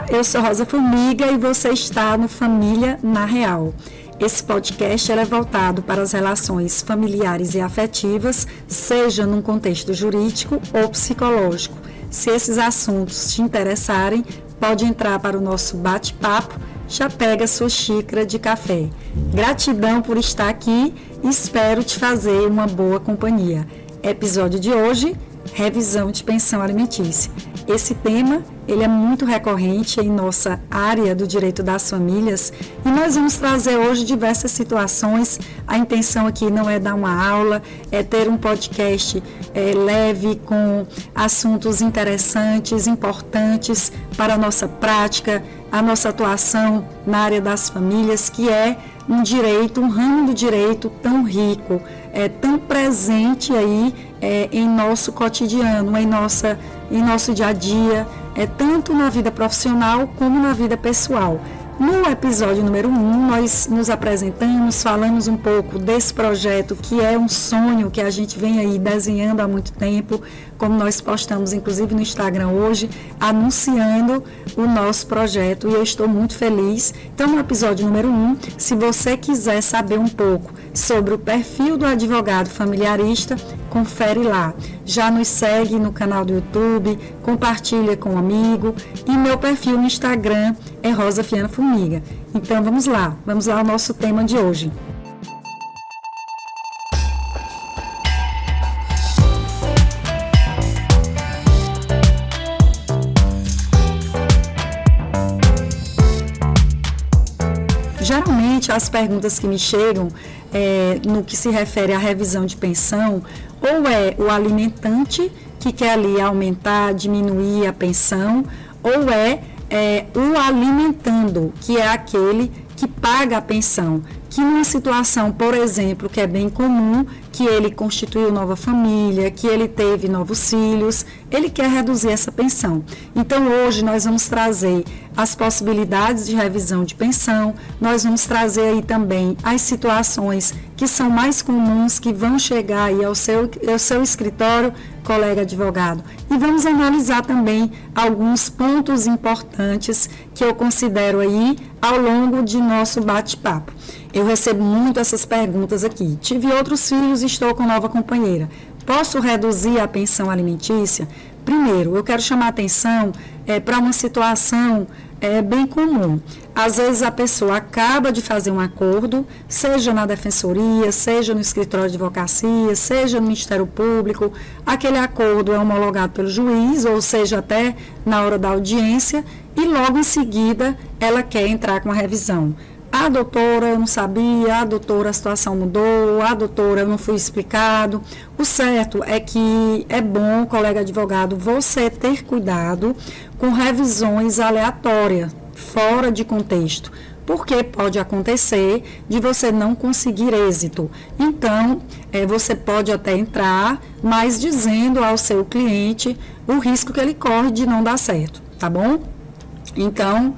eu sou Rosa Formiga e você está no Família na Real. Esse podcast é voltado para as relações familiares e afetivas, seja num contexto jurídico ou psicológico. Se esses assuntos te interessarem, pode entrar para o nosso bate-papo, já pega sua xícara de café. Gratidão por estar aqui e espero te fazer uma boa companhia. Episódio de hoje, revisão de pensão alimentícia. Esse tema, ele é muito recorrente em nossa área do direito das famílias e nós vamos trazer hoje diversas situações. A intenção aqui não é dar uma aula, é ter um podcast leve com assuntos interessantes, importantes para a nossa prática, a nossa atuação na área das famílias, que é um direito, um ramo do direito tão rico, tão presente aí em nosso cotidiano, em nosso dia a dia, tanto na vida profissional como na vida pessoal. No episódio número 1, nós nos apresentamos, falamos um pouco desse projeto que é um sonho que a gente vem aí desenhando há muito tempo, como nós postamos inclusive no Instagram hoje, anunciando o nosso projeto, e eu estou muito feliz. Então, no episódio número 1, se você quiser saber um pouco sobre o perfil do advogado familiarista, confere lá. Já nos segue no canal do YouTube, compartilha com um amigo, e meu perfil no Instagram é Rosa Formiga. Então vamos lá ao nosso tema de hoje. Geralmente as perguntas que me chegam no que se refere à revisão de pensão, ou é o alimentante que quer ali aumentar, diminuir a pensão, ou é o alimentando, que é aquele que paga a pensão, que numa situação, por exemplo, que é bem comum, que ele constituiu nova família, que ele teve novos filhos, ele quer reduzir essa pensão. Então, hoje nós vamos trazer as possibilidades de revisão de pensão, nós vamos trazer aí também as situações que são mais comuns, que vão chegar aí ao seu escritório, colega advogado, e vamos analisar também alguns pontos importantes que eu considero aí ao longo de nosso bate-papo. Eu recebo muito essas perguntas aqui. Tive outros filhos e estou com nova companheira. Posso reduzir a pensão alimentícia? Primeiro, eu quero chamar a atenção para uma situação bem comum. Às vezes a pessoa acaba de fazer um acordo, seja na defensoria, seja no escritório de advocacia, seja no Ministério Público, aquele acordo é homologado pelo juiz, ou seja, até na hora da audiência, e logo em seguida ela quer entrar com a revisão. A doutora, eu não sabia, a doutora, a situação mudou, a doutora, eu não fui explicado. O certo é que é bom, colega advogado, você ter cuidado com revisões aleatórias, fora de contexto, porque pode acontecer de você não conseguir êxito. Então, você pode até entrar, mas dizendo ao seu cliente o risco que ele corre de não dar certo, tá bom? Então,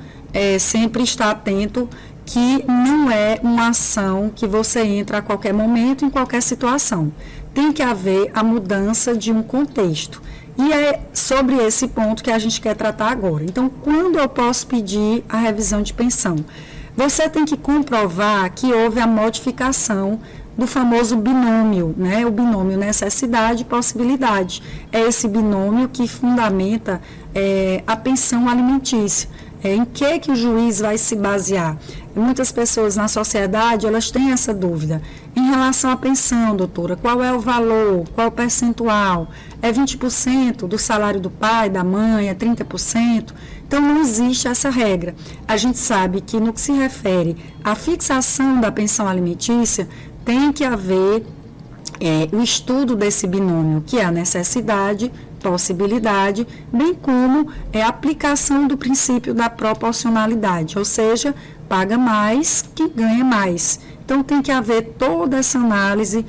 sempre estar atento que não é uma ação que você entra a qualquer momento, em qualquer situação. Tem que haver a mudança de um contexto. E é sobre esse ponto que a gente quer tratar agora. Então, quando eu posso pedir a revisão de pensão? Você tem que comprovar que houve a modificação do famoso binômio, né? O binômio necessidade e possibilidade. É esse binômio que fundamenta a pensão alimentícia. Em que o juiz vai se basear? Muitas pessoas na sociedade, elas têm essa dúvida. Em relação à pensão, doutora, qual é o valor, qual o percentual? É 20% do salário do pai, da mãe, é 30%? Então, não existe essa regra. A gente sabe que no que se refere à fixação da pensão alimentícia, tem que haver o estudo desse binômio, que é a necessidade, possibilidade, bem como a aplicação do princípio da proporcionalidade, ou seja, paga mais que ganha mais. Então, tem que haver toda essa análise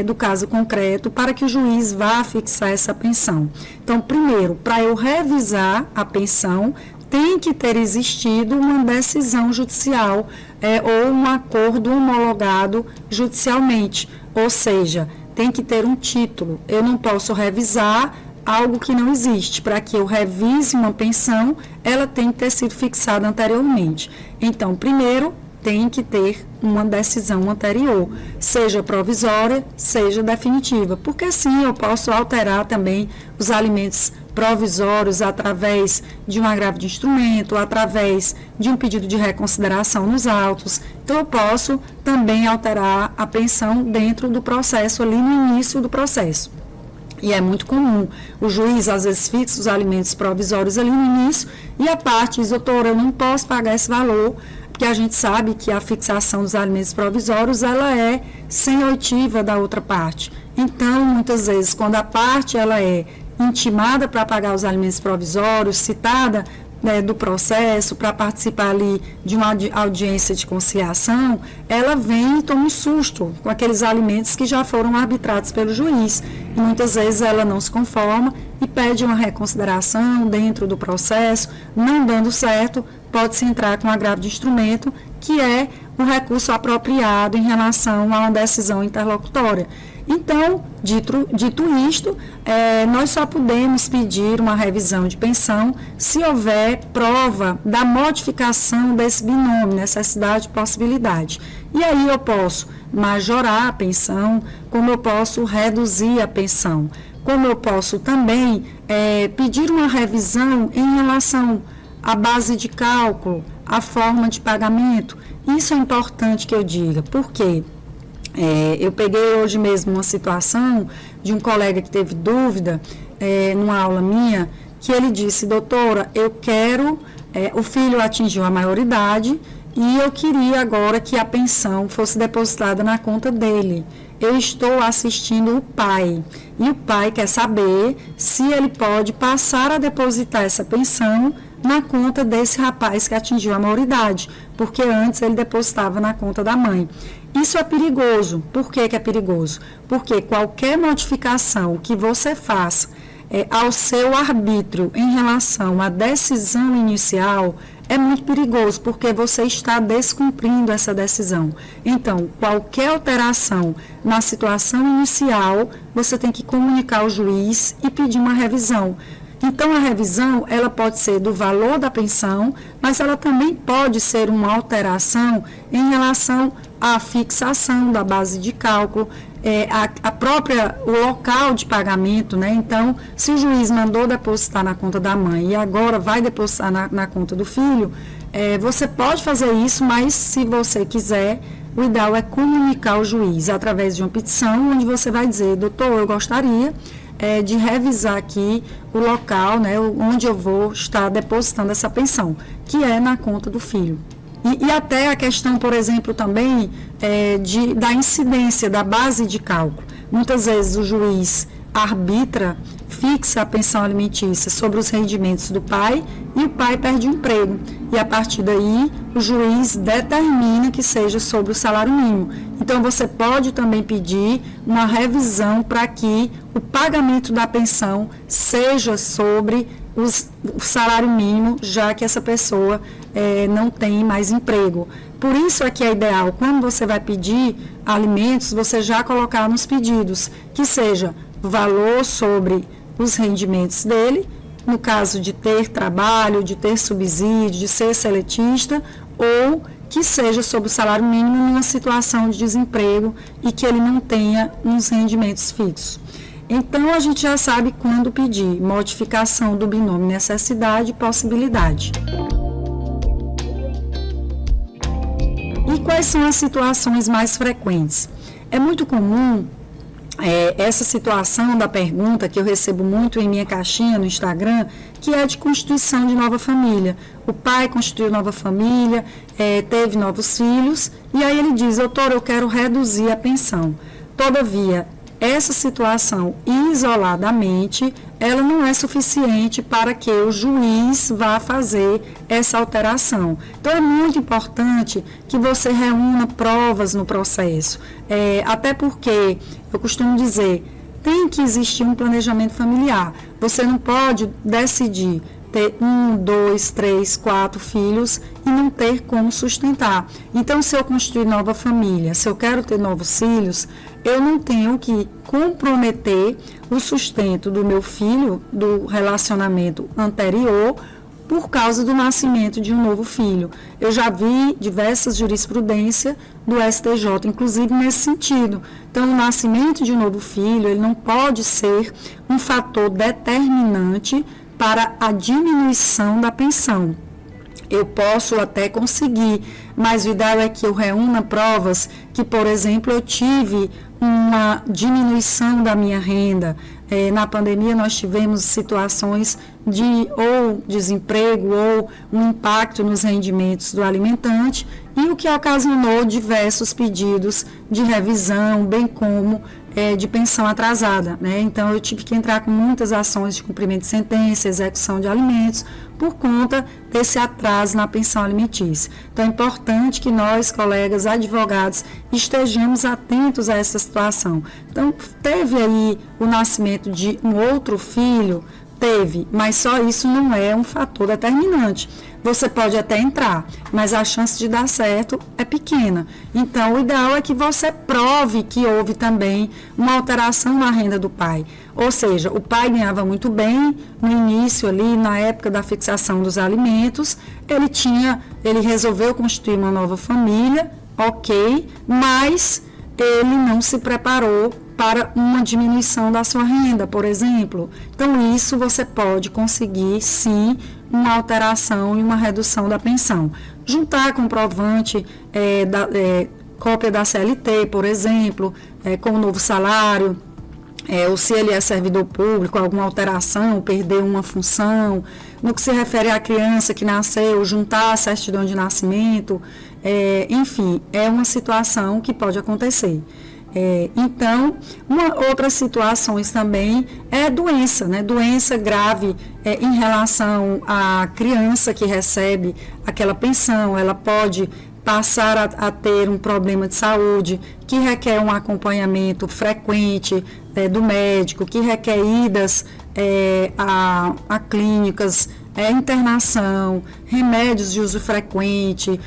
do caso concreto para que o juiz vá fixar essa pensão. Então, primeiro, para eu revisar a pensão, tem que ter existido uma decisão judicial ou um acordo homologado judicialmente, ou seja, tem que ter um título. Eu não posso revisar algo que não existe. Para que eu revise uma pensão, ela tem que ter sido fixada anteriormente. Então, primeiro, tem que ter uma decisão anterior, seja provisória, seja definitiva, porque assim eu posso alterar também os alimentos provisórios através de um agravo de instrumento, através de um pedido de reconsideração nos autos. Então, eu posso também alterar a pensão dentro do processo, ali no início do processo. E é muito comum, o juiz às vezes fixa os alimentos provisórios ali no início e a parte diz, doutora, eu não posso pagar esse valor, porque a gente sabe que a fixação dos alimentos provisórios, ela é sem oitiva da outra parte. Então, muitas vezes, quando a parte ela é intimada para pagar os alimentos provisórios, citada do processo, para participar ali de uma audiência de conciliação, ela vem e toma um susto com aqueles alimentos que já foram arbitrados pelo juiz. E muitas vezes ela não se conforma e pede uma reconsideração dentro do processo, não dando certo, pode-se entrar com agravo de instrumento, que é um recurso apropriado em relação a uma decisão interlocutória. Então, dito isto, nós só podemos pedir uma revisão de pensão se houver prova da modificação desse binômio, necessidade e possibilidade. E aí eu posso majorar a pensão, como eu posso reduzir a pensão, como eu posso também pedir uma revisão em relação à base de cálculo, à forma de pagamento. Isso é importante que eu diga, por quê? Eu peguei hoje mesmo uma situação de um colega que teve dúvida numa aula minha, que ele disse, doutora, eu quero, o filho atingiu a maioridade e eu queria agora que a pensão fosse depositada na conta dele. Eu estou assistindo o pai e o pai quer saber se ele pode passar a depositar essa pensão na conta desse rapaz que atingiu a maioridade, porque antes ele depositava na conta da mãe. Isso é perigoso. Por que é perigoso? Porque qualquer modificação que você faça ao seu arbítrio em relação à decisão inicial é muito perigoso, porque você está descumprindo essa decisão. Então, qualquer alteração na situação inicial, você tem que comunicar ao juiz e pedir uma revisão. Então, a revisão, ela pode ser do valor da pensão, mas ela também pode ser uma alteração em relação à fixação da base de cálculo, o local de pagamento, né? Então, se o juiz mandou depositar na conta da mãe e agora vai depositar na conta do filho, você pode fazer isso, mas se você quiser, o ideal é comunicar ao juiz através de uma petição, onde você vai dizer, doutor, eu gostaria de revisar aqui o local, né, onde eu vou estar depositando essa pensão, que é na conta do filho. E até a questão, por exemplo, também da incidência da base de cálculo. Muitas vezes o juiz arbitra, fixa a pensão alimentícia sobre os rendimentos do pai e o pai perde o emprego. E a partir daí, o juiz determina que seja sobre o salário mínimo. Então, você pode também pedir uma revisão para que o pagamento da pensão seja sobre o salário mínimo, já que essa pessoa não tem mais emprego. Por isso é que é ideal, quando você vai pedir alimentos, você já colocar nos pedidos, que seja valor sobre os rendimentos dele, no caso de ter trabalho, de ter subsídio, de ser seletista, ou que seja sobre o salário mínimo numa situação de desemprego e que ele não tenha uns rendimentos fixos. Então, a gente já sabe quando pedir modificação do binômio necessidade e possibilidade. E quais são as situações mais frequentes? É muito comum essa situação da pergunta que eu recebo muito em minha caixinha no Instagram, que é de constituição de nova família. O pai constituiu nova família, teve novos filhos, e aí ele diz, doutor, eu quero reduzir a pensão. Todavia, essa situação isoladamente, ela não é suficiente para que o juiz vá fazer essa alteração. Então, é muito importante que você reúna provas no processo, até porque, eu costumo dizer, tem que existir um planejamento familiar. Você não pode decidir ter 1, 2, 3, 4 filhos e não ter como sustentar. Então, se eu construir nova família, se eu quero ter novos filhos, eu não tenho que comprometer o sustento do meu filho, do relacionamento anterior, por causa do nascimento de um novo filho. Eu já vi diversas jurisprudências do STJ, inclusive nesse sentido. Então, o nascimento de um novo filho, ele não pode ser um fator determinante para a diminuição da pensão. Eu posso até conseguir, mas o ideal é que eu reúna provas que, por exemplo, eu tive uma diminuição da minha renda. Na pandemia nós tivemos situações de ou desemprego ou um impacto nos rendimentos do alimentante, e o que ocasionou diversos pedidos de revisão, bem como de pensão atrasada, né? Então, eu tive que entrar com muitas ações de cumprimento de sentença, execução de alimentos, por conta desse atraso na pensão alimentícia. Então, é importante que nós, colegas advogados, estejamos atentos a essa situação. Então, teve aí o nascimento de um outro filho? Teve, mas só isso não é um fator determinante. Você pode até entrar, mas a chance de dar certo é pequena. Então, o ideal é que você prove que houve também uma alteração na renda do pai. Ou seja, o pai ganhava muito bem no início ali, na época da fixação dos alimentos, ele resolveu constituir uma nova família, ok, mas ele não se preparou para uma diminuição da sua renda, por exemplo. Então, isso você pode conseguir, sim, uma alteração e uma redução da pensão. Juntar comprovante, cópia da CLT, por exemplo, com o novo salário, ou se ele é servidor público, alguma alteração, perdeu uma função. No que se refere à criança que nasceu, juntar a certidão de nascimento, enfim, é uma situação que pode acontecer. Então, outras situações também é doença, né? Doença grave em relação à criança que recebe aquela pensão. Ela pode passar a ter um problema de saúde que requer um acompanhamento frequente do médico, que requer idas a clínicas, internação, remédios de uso frequente,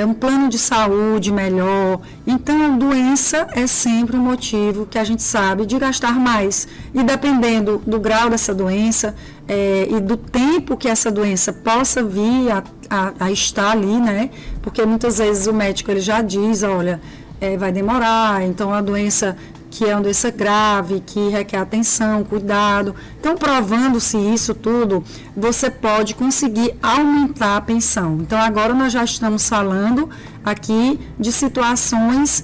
um plano de saúde melhor. Então, a doença é sempre um motivo que a gente sabe de gastar mais. E dependendo do grau dessa doença e do tempo que essa doença possa vir a estar ali, né? Porque muitas vezes o médico ele já diz, olha, vai demorar, então a doença que é uma doença grave, que requer atenção, cuidado. Então, provando-se isso tudo, você pode conseguir aumentar a pensão. Então, agora nós já estamos falando aqui de situações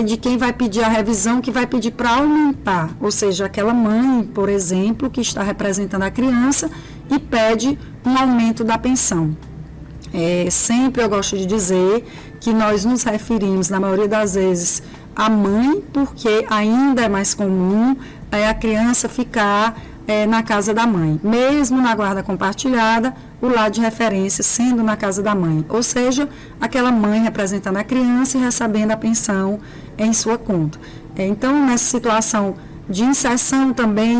de quem vai pedir a revisão, que vai pedir para aumentar. Ou seja, aquela mãe, por exemplo, que está representando a criança e pede um aumento da pensão. Sempre eu gosto de dizer que nós nos referimos, na maioria das vezes, a mãe, porque ainda é mais comum a criança ficar na casa da mãe. Mesmo na guarda compartilhada, o lar de referência sendo na casa da mãe. Ou seja, aquela mãe representando a criança e recebendo a pensão em sua conta. Então, nessa situação de inserção também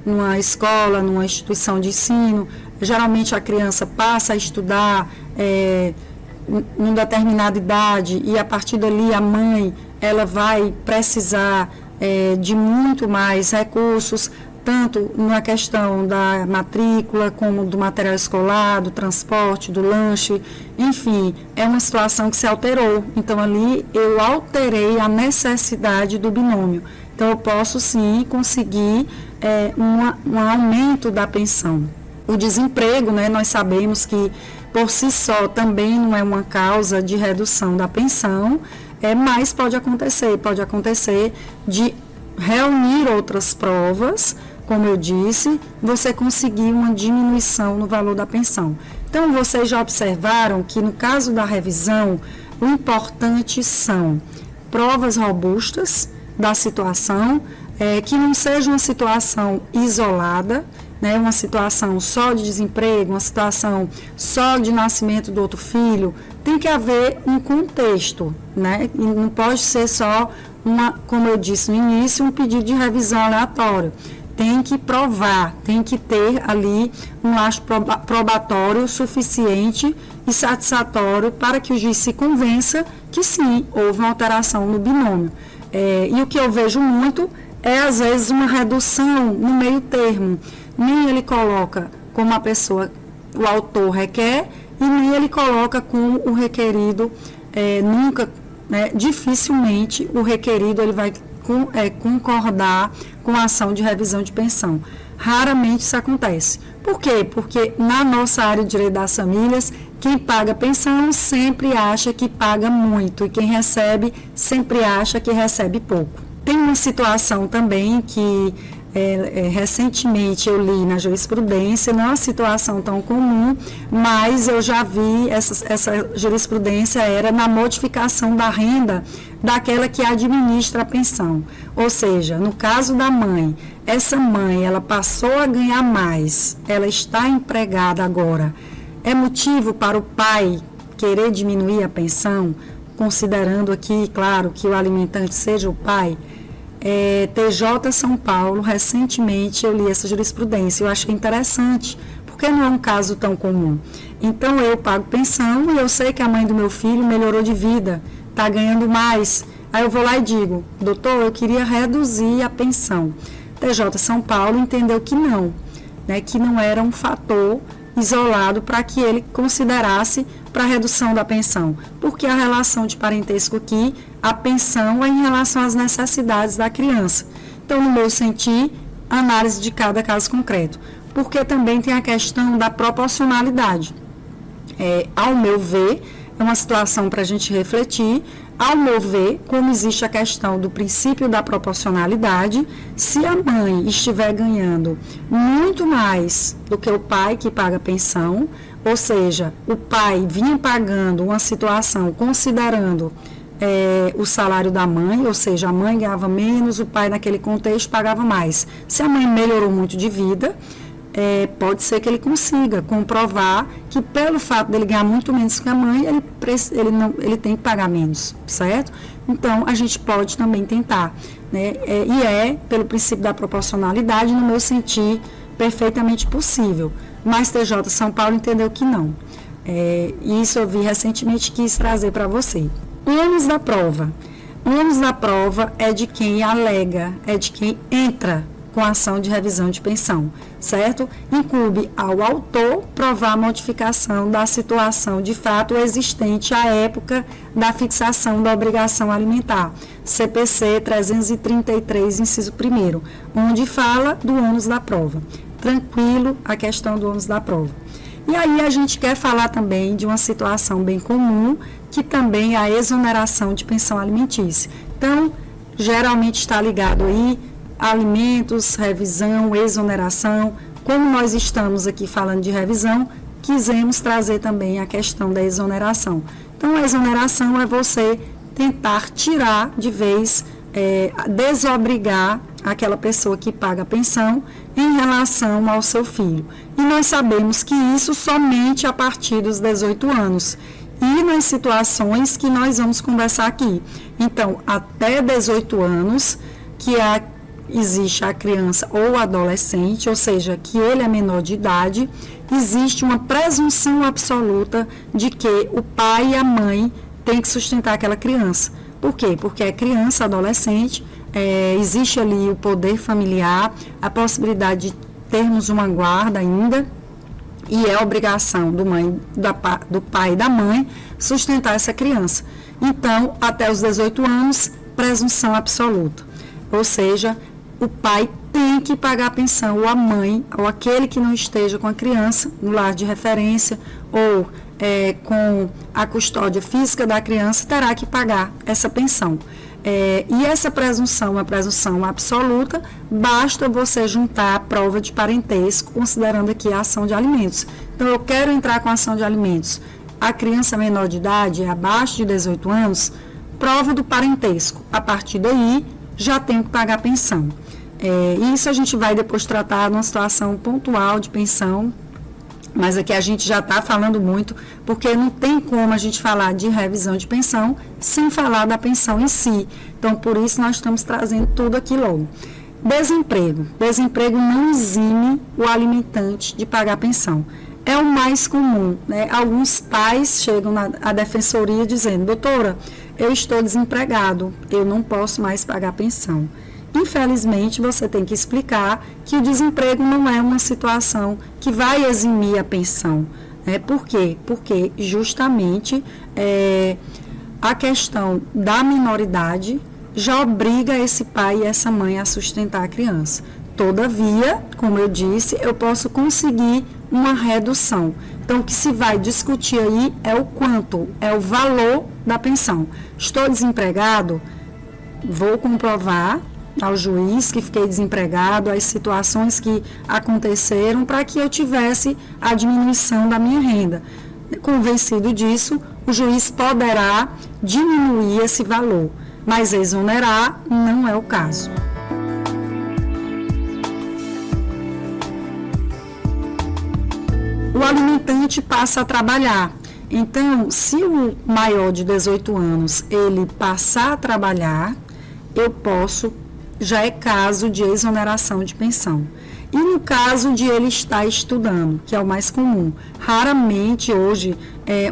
numa escola, numa instituição de ensino, geralmente a criança passa a estudar em determinada idade e a partir dali a mãe ela vai precisar de muito mais recursos, tanto na questão da matrícula, como do material escolar, do transporte, do lanche, enfim, é uma situação que se alterou. Então, ali eu alterei a necessidade do binômio. Então, eu posso sim conseguir um aumento da pensão. O desemprego, né, nós sabemos que por si só também não é uma causa de redução da pensão, mas pode acontecer de reunir outras provas, como eu disse, você conseguir uma diminuição no valor da pensão. Então, vocês já observaram que no caso da revisão, o importante são provas robustas da situação, que não seja uma situação isolada, né, uma situação só de desemprego, uma situação só de nascimento do outro filho. Tem que haver um contexto, né? E não pode ser só como eu disse no início, um pedido de revisão aleatório. tem que provar, tem que ter ali um laço probatório suficiente e satisfatório para que o juiz se convença que sim, houve uma alteração no binômio. E o que eu vejo muito é, às vezes, uma redução no meio termo. Nem ele coloca como a pessoa, o autor requer, e nem ele coloca como o requerido, nunca, dificilmente o requerido ele vai concordar com a ação de revisão de pensão. Raramente isso acontece. Por quê? Porque na nossa área de direito das famílias, quem paga pensão sempre acha que paga muito e quem recebe sempre acha que recebe pouco. Tem uma situação também que recentemente eu li na jurisprudência, não é uma situação tão comum, mas eu já vi essa jurisprudência era na modificação da renda daquela que administra a pensão. Ou seja, no caso da mãe, essa mãe, ela passou a ganhar mais, ela está empregada agora. É motivo para o pai querer diminuir a pensão, considerando aqui, claro, que o alimentante seja o pai? TJ São Paulo, recentemente eu li essa jurisprudência, eu achei interessante, porque não é um caso tão comum. Então eu pago pensão e eu sei que a mãe do meu filho melhorou de vida, está ganhando mais. Aí eu vou lá e digo, doutor, eu queria reduzir a pensão. TJ São Paulo entendeu que não, que não era um fator isolado para que ele considerasse para a redução da pensão, porque a relação de parentesco aqui, a pensão é em relação às necessidades da criança. Então, no meu sentir, análise de cada caso concreto, porque também tem a questão da proporcionalidade. Ao meu ver, é uma situação para a gente refletir. Ao meu ver, como existe a questão do princípio da proporcionalidade, se a mãe estiver ganhando muito mais do que o pai que paga pensão, ou seja, o pai vinha pagando uma situação considerando o salário da mãe, ou seja, a mãe ganhava menos, o pai naquele contexto pagava mais. Se a mãe melhorou muito de vida, pode ser que ele consiga comprovar que pelo fato dele ganhar muito menos que a mãe, ele tem que pagar menos, certo? Então, a gente pode também tentar, e pelo princípio da proporcionalidade, no meu sentir, perfeitamente possível. Mas TJ São Paulo entendeu que não. Isso eu vi recentemente, quis trazer para você. Ônus da prova. Ônus da prova é de quem alega, é de quem entra com a ação de revisão de pensão, certo? Incumbe ao autor provar a modificação da situação de fato existente à época da fixação da obrigação alimentar, CPC 333, inciso 1º, onde fala do ônus da prova. Tranquilo a questão do ônus da prova. E aí a gente quer falar também de uma situação bem comum, que também é a exoneração de pensão alimentícia. Então, geralmente está ligado aí alimentos, revisão, exoneração. Como nós estamos aqui falando de revisão, quisemos trazer também a questão da exoneração. Então, a exoneração é você tentar tirar de vez, desobrigar aquela pessoa que paga a pensão em relação ao seu filho. E nós sabemos que isso somente a partir dos 18 anos. E nas situações que nós vamos conversar aqui. Então, até 18 anos, que existe a criança ou adolescente, ou seja, que ele é menor de idade, existe uma presunção absoluta de que o pai e a mãe têm que sustentar aquela criança. Por quê? Porque é criança, adolescente, existe ali o poder familiar, a possibilidade de termos uma guarda ainda, e é obrigação do pai e da mãe sustentar essa criança. Então, até os 18 anos, presunção absoluta. Ou seja, o pai tem que pagar a pensão, ou a mãe, ou aquele que não esteja com a criança no lar de referência, ou com a custódia física da criança, terá que pagar essa pensão. E essa presunção, uma presunção absoluta, basta você juntar a prova de parentesco, considerando aqui a ação de alimentos. Então, eu quero entrar com a ação de alimentos. A criança menor de idade, abaixo de 18 anos, prova do parentesco. A partir daí, já tem que pagar a pensão. Isso a gente vai depois tratar numa situação pontual de pensão, mas aqui a gente já está falando muito, porque não tem como a gente falar de revisão de pensão sem falar da pensão em si. Então, por isso, nós estamos trazendo tudo aqui logo. Desemprego. Desemprego não exime o alimentante de pagar pensão. É o mais comum, né? Alguns pais chegam à defensoria dizendo: doutora, eu estou desempregado, eu não posso mais pagar pensão. Infelizmente, você tem que explicar que o desemprego não é uma situação que vai eximir a pensão. Por quê? Porque justamente a questão da minoridade já obriga esse pai e essa mãe a sustentar a criança. Todavia, como eu disse, eu posso conseguir uma redução. Então, o que se vai discutir aí é o quanto, é o valor da pensão. Estou desempregado, vou comprovar ao juiz que fiquei desempregado, as situações que aconteceram para que eu tivesse a diminuição da minha renda. Convencido disso, o juiz poderá diminuir esse valor, mas exonerar não é o caso. O alimentante passa a trabalhar. Então, se o maior de 18 anos ele passar a trabalhar, eu posso, já é caso de exoneração de pensão. E no caso de ele estar estudando, que é o mais comum, raramente hoje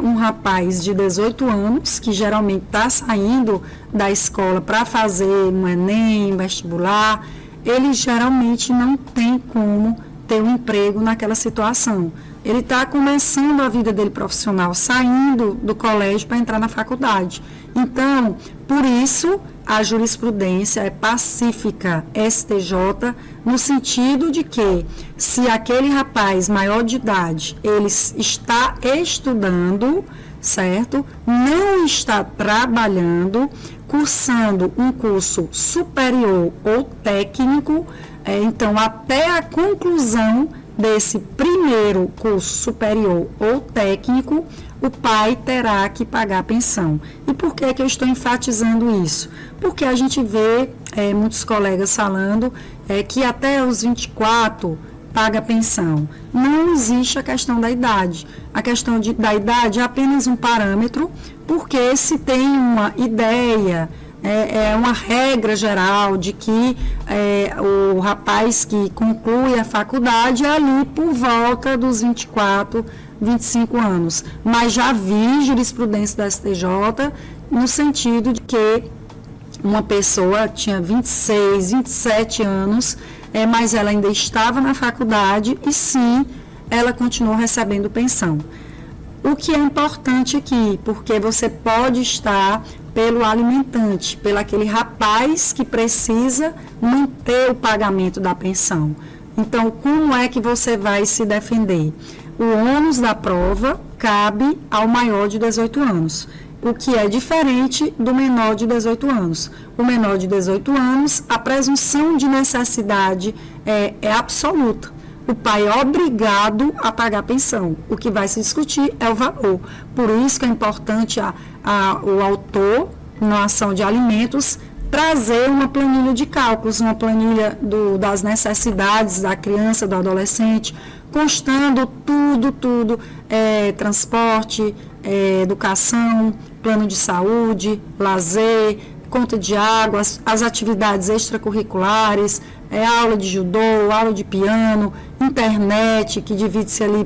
um rapaz de 18 anos, que geralmente está saindo da escola para fazer um Enem, vestibular, ele geralmente não tem como ter um emprego naquela situação. Ele está começando a vida dele profissional, saindo do colégio para entrar na faculdade. Então, por isso, a jurisprudência é pacífica STJ, no sentido de que, se aquele rapaz maior de idade, ele está estudando, certo? Não está trabalhando, cursando um curso superior ou técnico, então, até a conclusão desse primeiro curso superior ou técnico, o pai terá que pagar a pensão. E por que eu estou enfatizando isso? Porque a gente vê muitos colegas falando que até os 24 paga a pensão. Não existe a questão da idade. A questão da idade é apenas um parâmetro, porque se tem uma ideia, uma regra geral de que o rapaz que conclui a faculdade é ali por volta dos 24, 25 anos. Mas já vi jurisprudência da STJ no sentido de que uma pessoa tinha 26, 27 anos, mas ela ainda estava na faculdade e sim, ela continuou recebendo pensão. O que é importante aqui, porque você pode estar pelo alimentante, pelo aquele rapaz que precisa manter o pagamento da pensão. Então, como é que você vai se defender? O ônus da prova cabe ao maior de 18 anos, o que é diferente do menor de 18 anos. O menor de 18 anos, a presunção de necessidade é absoluta. O pai é obrigado a pagar a pensão. O que vai se discutir é o valor. Por isso que é importante o autor, na ação de alimentos, trazer uma planilha de cálculos, uma planilha das necessidades da criança, do adolescente, constando tudo, transporte, educação, plano de saúde, lazer, conta de água, as atividades extracurriculares, aula de judô, aula de piano, internet, que divide-se ali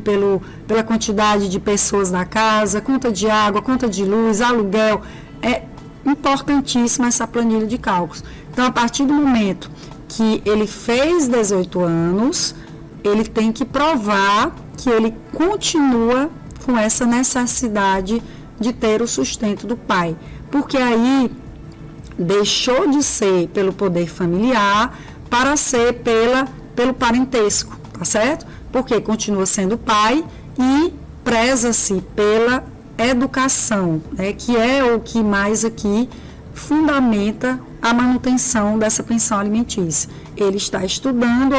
pela quantidade de pessoas da casa, conta de água, conta de luz, aluguel. É importantíssima essa planilha de cálculos. Então, a partir do momento que ele fez 18 anos, ele tem que provar que ele continua com essa necessidade de ter o sustento do pai. Porque aí deixou de ser pelo poder familiar para ser pelo parentesco, tá certo? Porque continua sendo pai e preza-se pela educação, que é o que mais aqui fundamenta a manutenção dessa pensão alimentícia. Ele está estudando,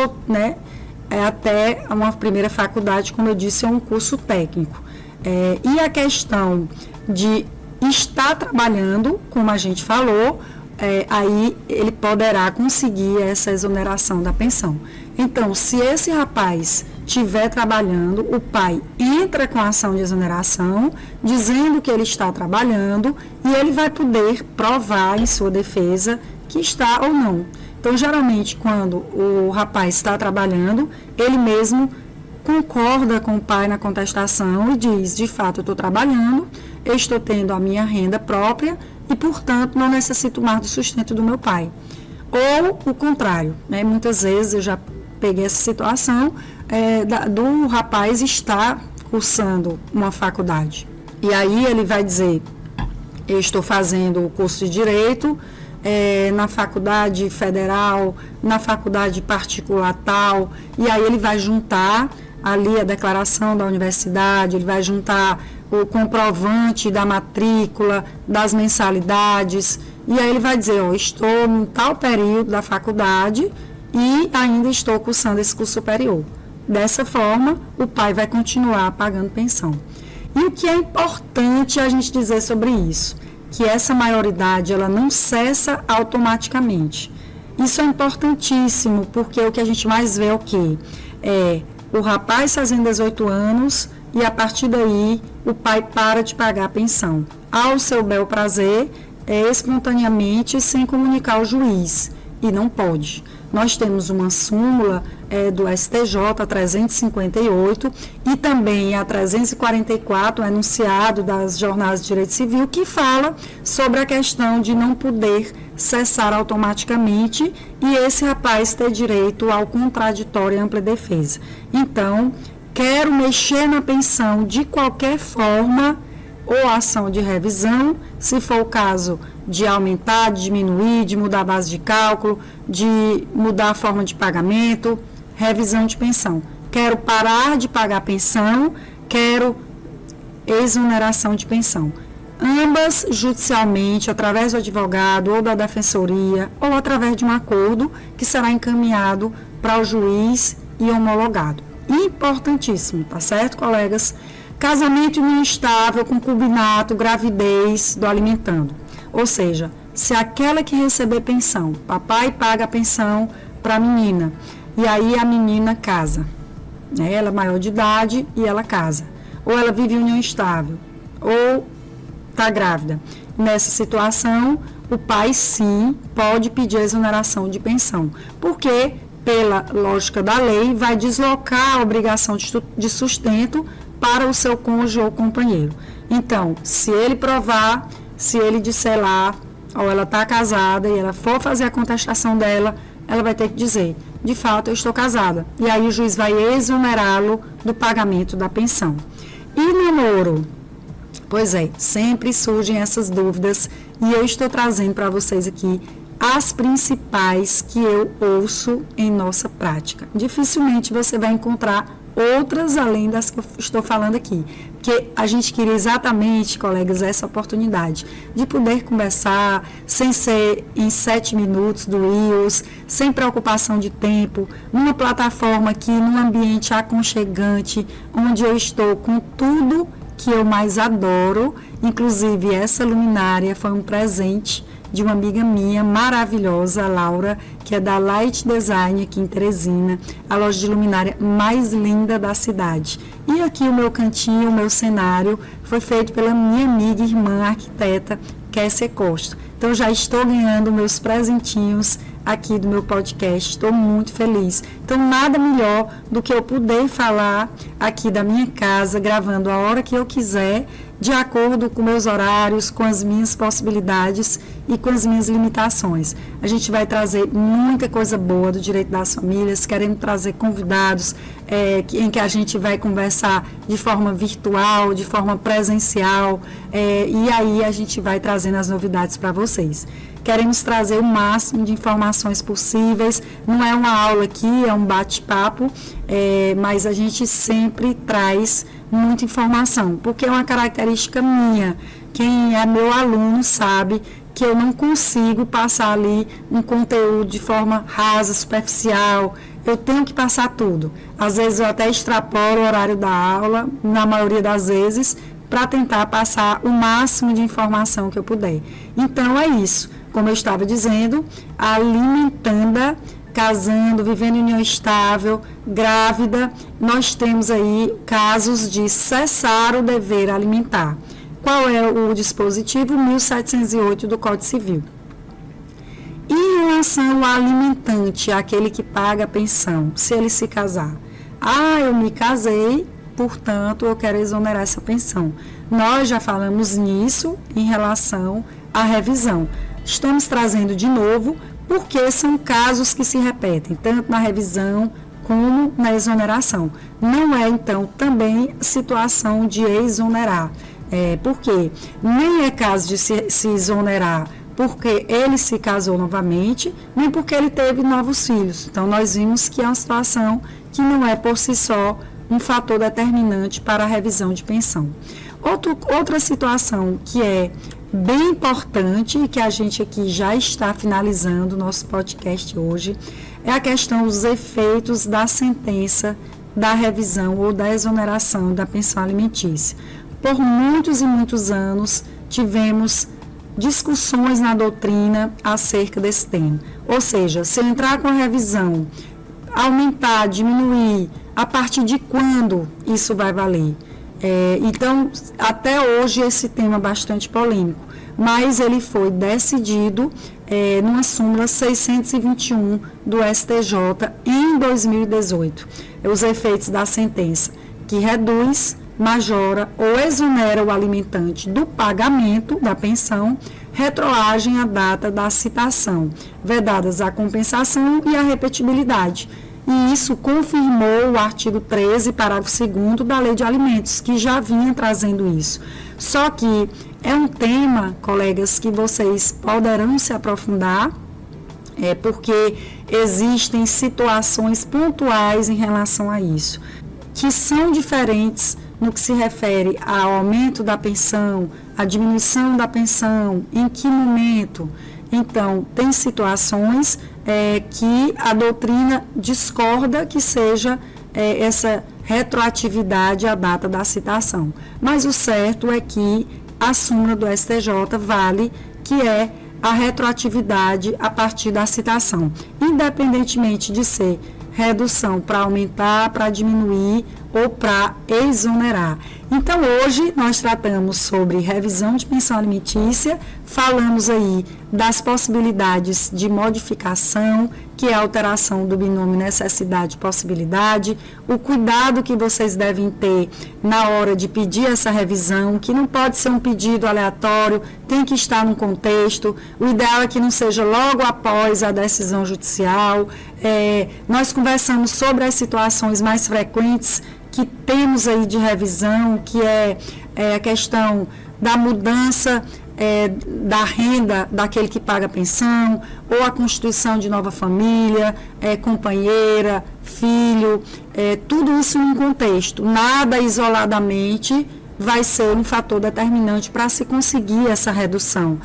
até uma primeira faculdade, como eu disse, é um curso técnico. E a questão de estar trabalhando, como a gente falou, aí ele poderá conseguir essa exoneração da pensão. Então, se esse rapaz estiver trabalhando, o pai entra com a ação de exoneração, dizendo que ele está trabalhando, e ele vai poder provar em sua defesa que está ou não. Então, geralmente, quando o rapaz está trabalhando, ele mesmo concorda com o pai na contestação e diz, de fato, eu estou trabalhando, eu estou tendo a minha renda própria e, portanto, não necessito mais do sustento do meu pai. Ou o contrário, né? Muitas vezes eu já peguei essa situação do rapaz estar cursando uma faculdade. E aí ele vai dizer, eu estou fazendo o curso de Direito na faculdade federal, na faculdade particular tal, e aí ele vai juntar ali a declaração da universidade, ele vai juntar o comprovante da matrícula, das mensalidades, e aí ele vai dizer, estou em tal período da faculdade e ainda estou cursando esse curso superior. Dessa forma, o pai vai continuar pagando pensão. E o que é importante a gente dizer sobre isso? Que essa maioridade, ela não cessa automaticamente. Isso é importantíssimo, porque o que a gente mais vê é o quê? O rapaz fazendo 18 anos e a partir daí o pai para de pagar a pensão. Ao seu bel prazer, espontaneamente, sem comunicar ao juiz. E não pode. Nós temos uma súmula do STJ 358 e também a 344, o enunciado das jornadas de direito civil, que fala sobre a questão de não poder cessar automaticamente e esse rapaz ter direito ao contraditório e ampla defesa. Então, quero mexer na pensão de qualquer forma, ou ação de revisão, se for o caso de aumentar, de diminuir, de mudar a base de cálculo, de mudar a forma de pagamento, revisão de pensão. Quero parar de pagar pensão, quero exoneração de pensão. Ambas judicialmente, através do advogado ou da defensoria, ou através de um acordo que será encaminhado para o juiz e homologado. Importantíssimo, tá certo, colegas? Casamento instável, concubinato, gravidez do alimentando. Ou seja, se aquela que receber pensão, papai paga a pensão para a menina, e aí a menina casa, né? Ela é maior de idade e ela casa. Ou ela vive em união estável, ou está grávida. Nessa situação, o pai sim pode pedir a exoneração de pensão, porque, pela lógica da lei, vai deslocar a obrigação de sustento para o seu cônjuge ou companheiro. Então, se ele provar, se ele disser lá, ou ela está casada e ela for fazer a contestação dela, ela vai ter que dizer, de fato, eu estou casada. E aí o juiz vai exonerá-lo do pagamento da pensão. E namoro? Pois é, sempre surgem essas dúvidas e eu estou trazendo para vocês aqui as principais que eu ouço em nossa prática. Dificilmente você vai encontrar outras além das que eu estou falando aqui, porque a gente queria exatamente, colegas, essa oportunidade de poder conversar sem ser em 7 minutos do Reels, sem preocupação de tempo, numa plataforma aqui, num ambiente aconchegante, onde eu estou com tudo que eu mais adoro, inclusive essa luminária foi um presente de uma amiga minha maravilhosa, a Laura, que é da Light Design aqui em Teresina, a loja de luminária mais linda da cidade. E aqui o meu cantinho, o meu cenário, foi feito pela minha amiga e irmã arquiteta, Kessia Costa. Então já estou ganhando meus presentinhos aqui do meu podcast, estou muito feliz. Então nada melhor do que eu poder falar aqui da minha casa, gravando a hora que eu quiser, de acordo com meus horários, com as minhas possibilidades e com as minhas limitações. A gente vai trazer muita coisa boa do direito das famílias, querendo trazer convidados em que a gente vai conversar de forma virtual, de forma presencial, e aí a gente vai trazendo as novidades para vocês. Queremos trazer o máximo de informações possíveis, não é uma aula aqui, é um bate-papo, mas a gente sempre traz muita informação, porque é uma característica minha. Quem é meu aluno sabe que eu não consigo passar ali um conteúdo de forma rasa, superficial, eu tenho que passar tudo. Às vezes eu até extrapolo o horário da aula, na maioria das vezes, para tentar passar o máximo de informação que eu puder. Então é isso, como eu estava dizendo, alimentando, casando, vivendo em união estável, grávida, nós temos aí casos de cessar o dever alimentar. Qual é o dispositivo? 1708 do Código Civil. E relação ao alimentante, aquele que paga a pensão, se ele se casar. Eu me casei, portanto, eu quero exonerar essa pensão. Nós já falamos nisso em relação à revisão. Estamos trazendo de novo, porque são casos que se repetem, tanto na revisão como na exoneração. Não é, então, também situação de exonerar. Porque nem é caso de se exonerar porque ele se casou novamente, nem porque ele teve novos filhos. Então, nós vimos que é uma situação que não é por si só um fator determinante para a revisão de pensão. Outra situação que é bem importante e que a gente aqui já está finalizando o nosso podcast hoje é a questão dos efeitos da sentença da revisão ou da exoneração da pensão alimentícia. Por muitos e muitos anos tivemos discussões na doutrina acerca desse tema. Ou seja, se eu entrar com a revisão, aumentar, diminuir, a partir de quando isso vai valer? Então, até hoje esse tema é bastante polêmico, mas ele foi decidido numa súmula 621 do STJ em 2018. Os efeitos da sentença que reduz, majora ou exonera o alimentante do pagamento da pensão, retroagem à data da citação, vedadas a compensação e a repetibilidade. E isso confirmou o artigo 13, parágrafo 2º da Lei de Alimentos, que já vinha trazendo isso. Só que é um tema, colegas, que vocês poderão se aprofundar, porque existem situações pontuais em relação a isso, que são diferentes no que se refere ao aumento da pensão, à diminuição da pensão, em que momento. Então, tem situações que a doutrina discorda que seja essa retroatividade à data da citação. Mas o certo é que a súmula do STJ vale, que é a retroatividade a partir da citação, independentemente de ser redução para aumentar, para diminuir ou para exonerar. Então, hoje nós tratamos sobre revisão de pensão alimentícia, falamos aí das possibilidades de modificação, que é a alteração do binômio necessidade-possibilidade, o cuidado que vocês devem ter na hora de pedir essa revisão, que não pode ser um pedido aleatório, tem que estar num contexto, o ideal é que não seja logo após a decisão judicial. Nós conversamos sobre as situações mais frequentes que temos aí de revisão, que é a questão da mudança da renda daquele que paga a pensão, ou a constituição de nova família, companheira, filho, tudo isso em um contexto. Nada isoladamente vai ser um fator determinante para se conseguir essa redução.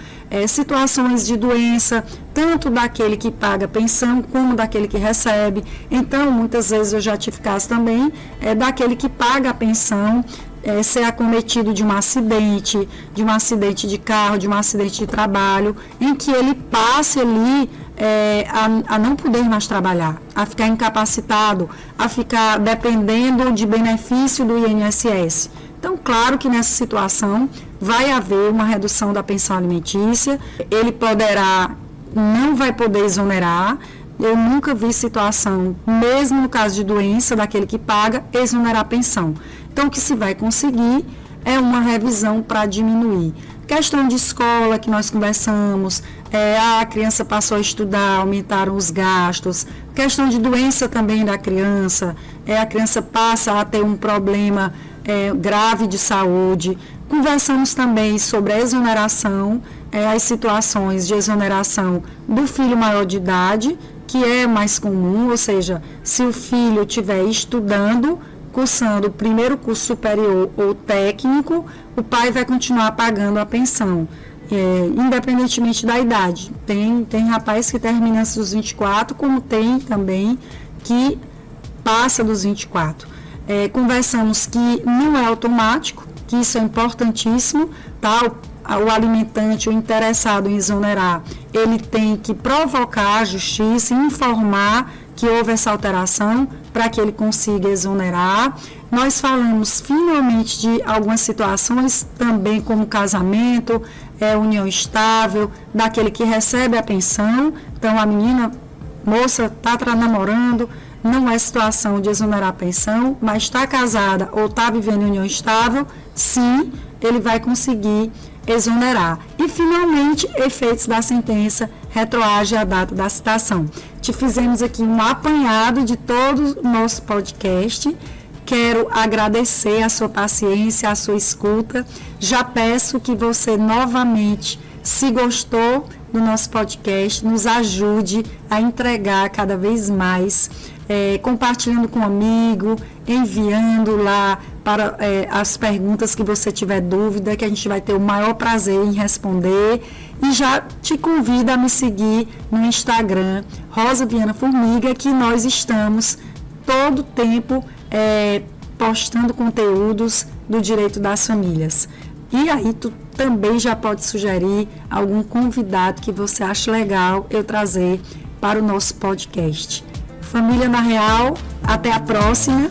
Situações de doença, tanto daquele que paga pensão, como daquele que recebe. Então, muitas vezes eu já tive casos também daquele que paga a pensão, ser acometido de um acidente de carro, de um acidente de trabalho, em que ele passe ali a não poder mais trabalhar, a ficar incapacitado, a ficar dependendo de benefício do INSS. Então, claro que nessa situação vai haver uma redução da pensão alimentícia, ele não vai poder exonerar. Eu nunca vi situação, mesmo no caso de doença, daquele que paga, exonerar a pensão. Então, o que se vai conseguir é uma revisão para diminuir. Questão de escola que nós conversamos, a criança passou a estudar, aumentaram os gastos. Questão de doença também da criança, a criança passa a ter um problema grave de saúde. Conversamos também sobre a exoneração, as situações de exoneração do filho maior de idade, que é mais comum, ou seja, se o filho estiver estudando, cursando o primeiro curso superior ou técnico, o pai vai continuar pagando a pensão, independentemente da idade. Tem rapaz que termina antes dos 24, como tem também que passa dos 24. Conversamos que não é automático, que isso é importantíssimo, tá? O alimentante, o interessado em exonerar, ele tem que provocar a justiça e informar que houve essa alteração para que ele consiga exonerar. Nós falamos finalmente de algumas situações também como casamento, união estável, daquele que recebe a pensão. Então a menina, moça, está namorando, não é situação de exonerar a pensão, mas está casada ou está vivendo em união estável, sim, ele vai conseguir exonerar. E, finalmente, efeitos da sentença retroage à data da citação. Te fizemos aqui um apanhado de todo o nosso podcast. Quero agradecer a sua paciência, a sua escuta. Já peço que você novamente, se gostou do nosso podcast, nos ajude a entregar cada vez mais, compartilhando com um amigo, enviando lá para as perguntas que você tiver dúvida, que a gente vai ter o maior prazer em responder. E já te convido a me seguir no Instagram, Rosa Viana Formiga, que nós estamos todo o tempo postando conteúdos do direito das famílias. E aí tu também já pode sugerir algum convidado que você acha legal eu trazer para o nosso podcast. Família na Real, até a próxima.